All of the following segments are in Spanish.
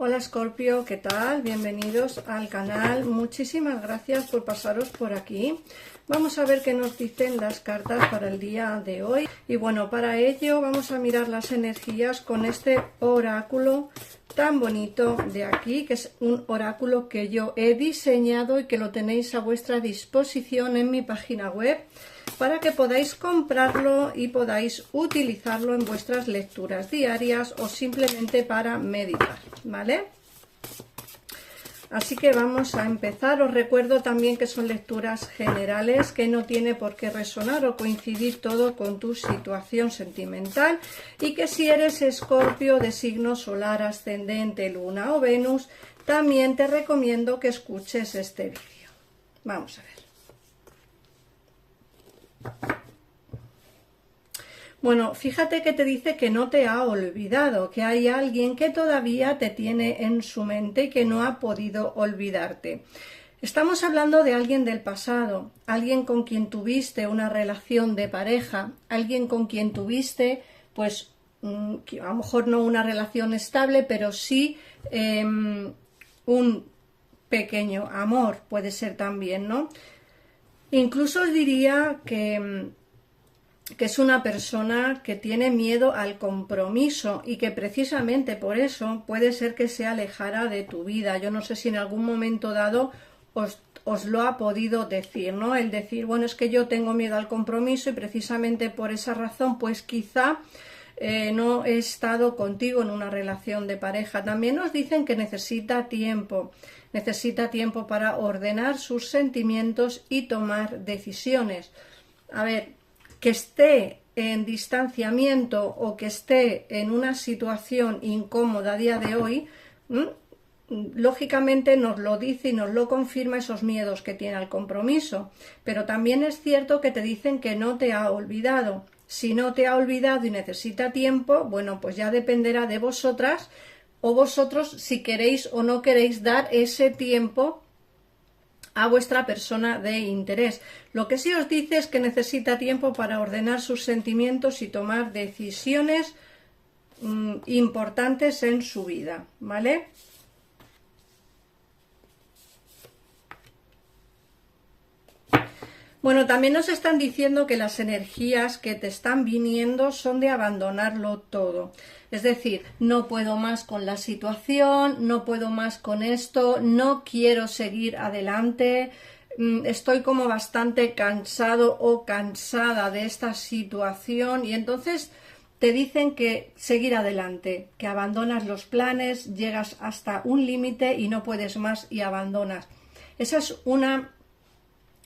Hola Escorpio, ¿qué tal? Bienvenidos al canal. Muchísimas gracias por pasaros por aquí. Vamos a ver qué nos dicen las cartas para el día de hoy. Y bueno, para ello vamos a mirar las energías con este oráculo tan bonito de aquí, que es un oráculo que yo he diseñado y que lo tenéis a vuestra disposición en mi página web para que podáis comprarlo y podáis utilizarlo en vuestras lecturas diarias o simplemente para meditar, ¿vale? Así que vamos a empezar. Os recuerdo también que son lecturas generales, que no tiene por qué resonar o coincidir todo con tu situación sentimental, y que si eres Escorpio de signo solar, ascendente, luna o Venus, también te recomiendo que escuches este vídeo. Vamos a ver. Bueno, fíjate que te dice que no te ha olvidado, que hay alguien que todavía te tiene en su mente y que no ha podido olvidarte. Estamos hablando de alguien del pasado, alguien con quien tuviste una relación de pareja, alguien con quien tuviste, pues, a lo mejor no una relación estable, pero sí un pequeño amor, puede ser también, ¿no? Incluso os diría que es una persona que tiene miedo al compromiso y que precisamente por eso puede ser que se alejara de tu vida. Yo no sé si en algún momento dado os lo ha podido decir, ¿no? El decir, bueno, es que yo tengo miedo al compromiso y precisamente por esa razón, pues quizá no he estado contigo en una relación de pareja. También nos dicen que necesita tiempo para ordenar sus sentimientos y tomar decisiones. A ver, que esté en distanciamiento o que esté en una situación incómoda a día de hoy, lógicamente nos lo dice y nos lo confirma esos miedos que tiene al compromiso, pero también es cierto que te dicen que no te ha olvidado. Si no te ha olvidado y necesita tiempo, bueno, pues ya dependerá de vosotras o vosotros si queréis o no queréis dar ese tiempo a vuestra persona de interés. Lo que sí os dice es que necesita tiempo para ordenar sus sentimientos y tomar decisiones importantes en su vida, ¿vale? Bueno, también nos están diciendo que las energías que te están viniendo son de abandonarlo todo. Es decir, no puedo más con la situación, no puedo más con esto, no quiero seguir adelante, estoy como bastante cansado o cansada de esta situación, y entonces te dicen que seguir adelante, que abandonas los planes, llegas hasta un límite y no puedes más y abandonas. Esa es una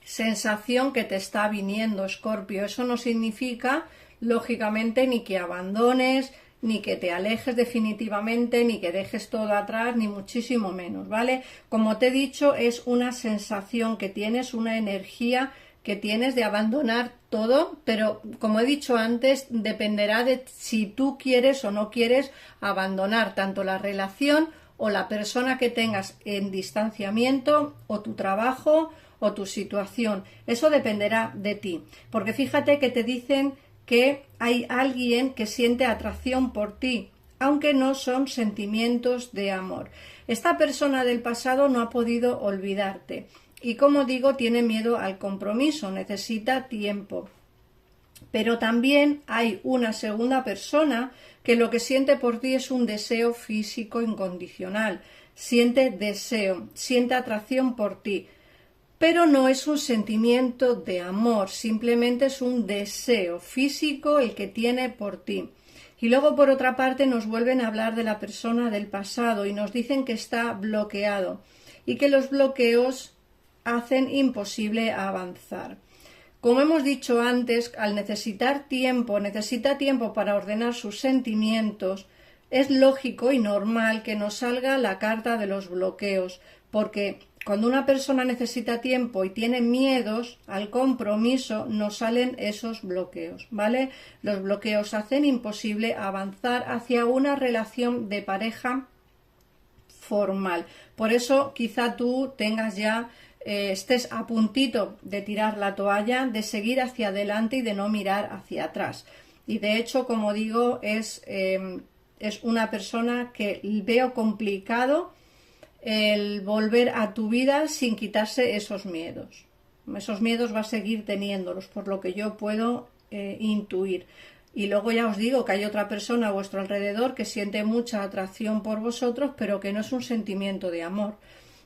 sensación que te está viniendo, Escorpio. Eso no significa, lógicamente, ni que abandones, ni que te alejes definitivamente, ni que dejes todo atrás, ni muchísimo menos, ¿vale? Como te he dicho, es una sensación que tienes, una energía que tienes de abandonar todo, pero como he dicho antes, dependerá de si tú quieres o no quieres abandonar tanto la relación o la persona que tengas en distanciamiento, o tu trabajo, o tu situación. Eso dependerá de ti, porque fíjate que te dicen que hay alguien que siente atracción por ti, aunque no son sentimientos de amor. Esta persona del pasado no ha podido olvidarte y, como digo, tiene miedo al compromiso, necesita tiempo. Pero también hay una segunda persona que lo que siente por ti es un deseo físico incondicional, siente deseo, siente atracción por ti, pero no es un sentimiento de amor, simplemente es un deseo físico el que tiene por ti. Y luego, por otra parte, nos vuelven a hablar de la persona del pasado y nos dicen que está bloqueado y que los bloqueos hacen imposible avanzar. Como hemos dicho antes, al necesita tiempo para ordenar sus sentimientos, es lógico y normal que nos salga la carta de los bloqueos, porque cuando una persona necesita tiempo y tiene miedos al compromiso, nos salen esos bloqueos, ¿vale? Los bloqueos hacen imposible avanzar hacia una relación de pareja formal. Por eso quizá tú tengas ya, estés a puntito de tirar la toalla, de seguir hacia adelante y de no mirar hacia atrás. Y de hecho, como digo, es es una persona que veo complicado el volver a tu vida sin quitarse esos miedos. Esos miedos va a seguir teniéndolos, por lo que yo puedo intuir. Y luego ya os digo que hay otra persona a vuestro alrededor que siente mucha atracción por vosotros, pero que no es un sentimiento de amor.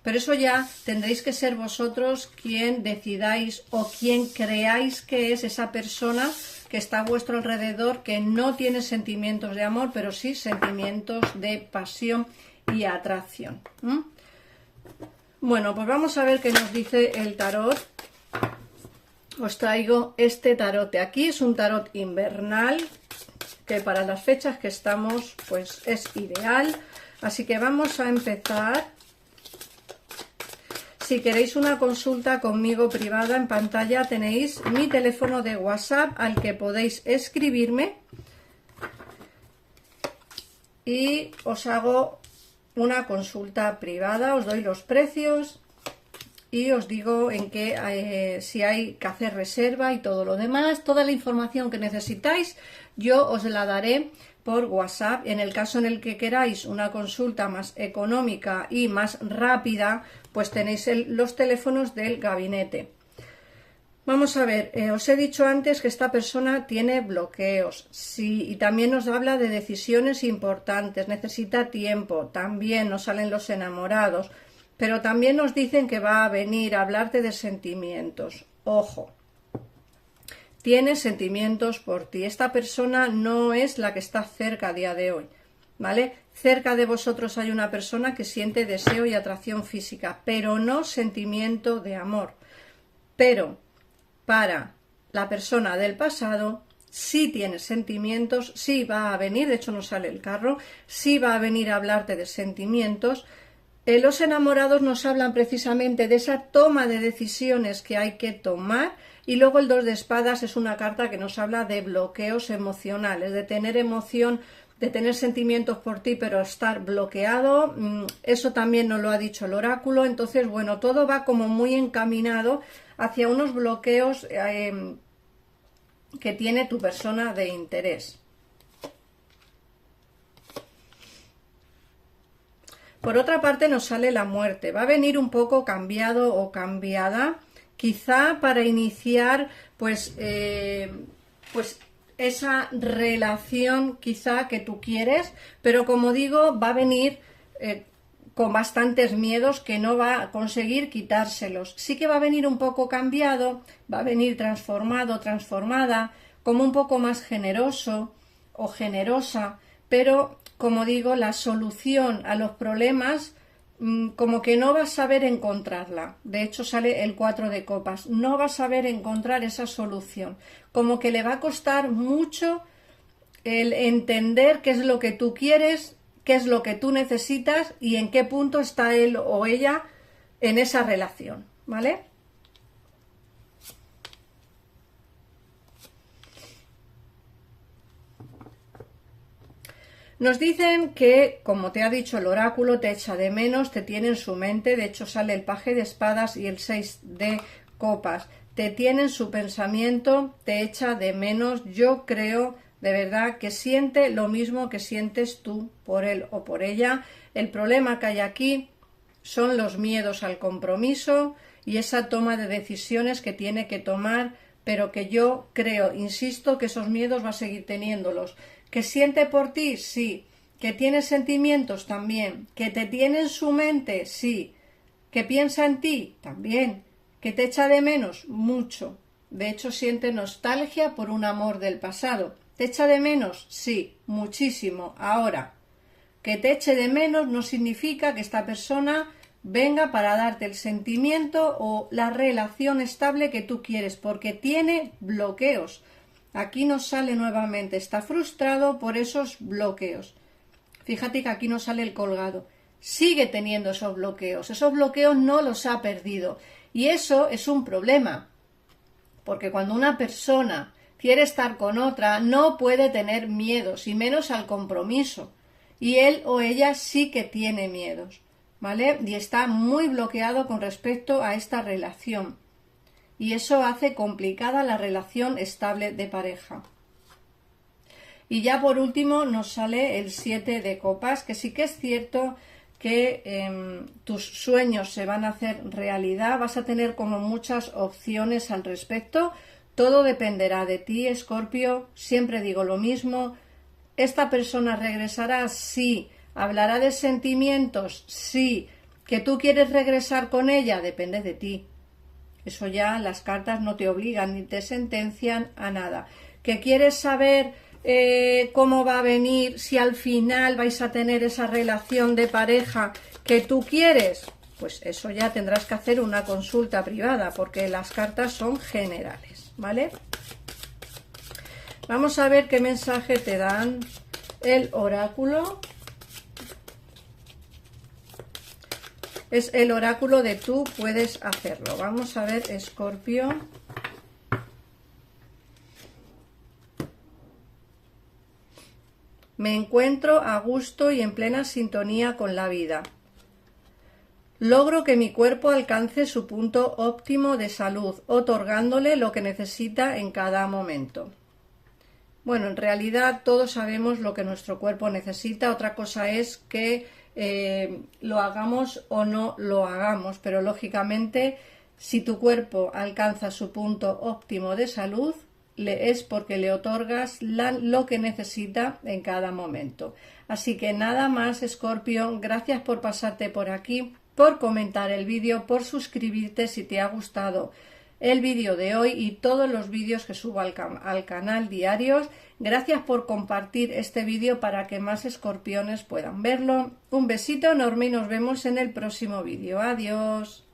Pero eso ya tendréis que ser vosotros quien decidáis o quien creáis que es esa persona que está a vuestro alrededor, que no tiene sentimientos de amor, pero sí sentimientos de pasión y atracción. Bueno, pues vamos a ver qué nos dice el tarot. Os traigo este tarot de aquí, es un tarot invernal que para las fechas que estamos pues es ideal, así que vamos a empezar. Si queréis una consulta conmigo privada, en pantalla tenéis mi teléfono de WhatsApp al que podéis escribirme y os hago una consulta privada, os doy los precios y os digo en qué si hay que hacer reserva y todo lo demás. Toda la información que necesitáis yo os la daré por WhatsApp. En el caso en el que queráis una consulta más económica y más rápida, pues tenéis los teléfonos del gabinete. Vamos a ver, os he dicho antes que esta persona tiene bloqueos, sí, y también nos habla de decisiones importantes, necesita tiempo, también nos salen los enamorados, pero también nos dicen que va a venir a hablarte de sentimientos. Ojo, tiene sentimientos por ti. Esta persona no es la que está cerca a día de hoy, ¿vale? Cerca de vosotros hay una persona que siente deseo y atracción física, pero no sentimiento de amor. Pero para la persona del pasado sí tiene sentimientos, sí va a venir, de hecho no sale el carro, sí va a venir a hablarte de sentimientos. Los enamorados nos hablan precisamente de esa toma de decisiones que hay que tomar, y luego el 2 de espadas es una carta que nos habla de bloqueos emocionales, de tener emoción, de tener sentimientos por ti pero estar bloqueado. Eso también nos lo ha dicho el oráculo. Entonces, bueno, todo va como muy encaminado hacia unos bloqueos que tiene tu persona de interés. Por otra parte nos sale la muerte. Va a venir un poco cambiado o cambiada, quizá para iniciar pues esa relación quizá que tú quieres, pero como digo, va a venir con bastantes miedos que no va a conseguir quitárselos. Sí que va a venir un poco cambiado, va a venir transformado, transformada, como un poco más generoso o generosa, pero como digo, la solución a los problemas como que no vas a saber encontrarla. De hecho sale el 4 de copas, no vas a saber encontrar esa solución, como que le va a costar mucho el entender qué es lo que tú quieres, qué es lo que tú necesitas y en qué punto está él o ella en esa relación, ¿vale? Nos dicen que, como te ha dicho el oráculo, te echa de menos, te tiene en su mente. De hecho sale el paje de espadas y el 6 de copas. Te tiene en su pensamiento, te echa de menos. Yo creo de verdad que siente lo mismo que sientes tú por él o por ella. El problema que hay aquí son los miedos al compromiso y esa toma de decisiones que tiene que tomar, pero que yo creo, insisto, que esos miedos va a seguir teniéndolos. ¿Que siente por ti? Sí. ¿Que tiene sentimientos? También. ¿Que te tiene en su mente? Sí. ¿Que piensa en ti? También. ¿Que te echa de menos? Mucho. De hecho, siente nostalgia por un amor del pasado. ¿Te echa de menos? Sí, muchísimo. Ahora, que te eche de menos no significa que esta persona venga para darte el sentimiento o la relación estable que tú quieres, porque tiene bloqueos. Aquí nos sale nuevamente, está frustrado por esos bloqueos. Fíjate que aquí nos sale el colgado. Sigue teniendo esos bloqueos no los ha perdido. Y eso es un problema, porque cuando una persona quiere estar con otra, no puede tener miedos, y menos al compromiso. Y él o ella sí que tiene miedos, ¿vale? Y está muy bloqueado con respecto a esta relación. Y eso hace complicada la relación estable de pareja. Y ya por último nos sale el 7 de copas, que sí que es cierto que tus sueños se van a hacer realidad, vas a tener como muchas opciones al respecto. Todo dependerá de ti, Escorpio. Siempre digo lo mismo. ¿Esta persona regresará? Sí. ¿Hablará de sentimientos? Sí. ¿Que tú quieres regresar con ella? Depende de ti. Eso ya las cartas no te obligan ni te sentencian a nada. ¿Que quieres saber cómo va a venir, si al final vais a tener esa relación de pareja que tú quieres? Pues eso ya tendrás que hacer una consulta privada, porque las cartas son generales, ¿vale? Vamos a ver qué mensaje te dan el oráculo. Es el oráculo de tú puedes hacerlo. Vamos a ver, Escorpio. Me encuentro a gusto y en plena sintonía con la vida. Logro que mi cuerpo alcance su punto óptimo de salud, otorgándole lo que necesita en cada momento. Bueno, en realidad todos sabemos lo que nuestro cuerpo necesita. Otra cosa es que lo hagamos o no lo hagamos, pero lógicamente si tu cuerpo alcanza su punto óptimo de salud, es porque le otorgas lo que necesita en cada momento. Así que nada más, Escorpio, gracias por pasarte por aquí, por comentar el vídeo, por suscribirte si te ha gustado el vídeo de hoy y todos los vídeos que subo al canal diarios. Gracias por compartir este vídeo para que más escorpiones puedan verlo. Un besito enorme y nos vemos en el próximo vídeo. Adiós.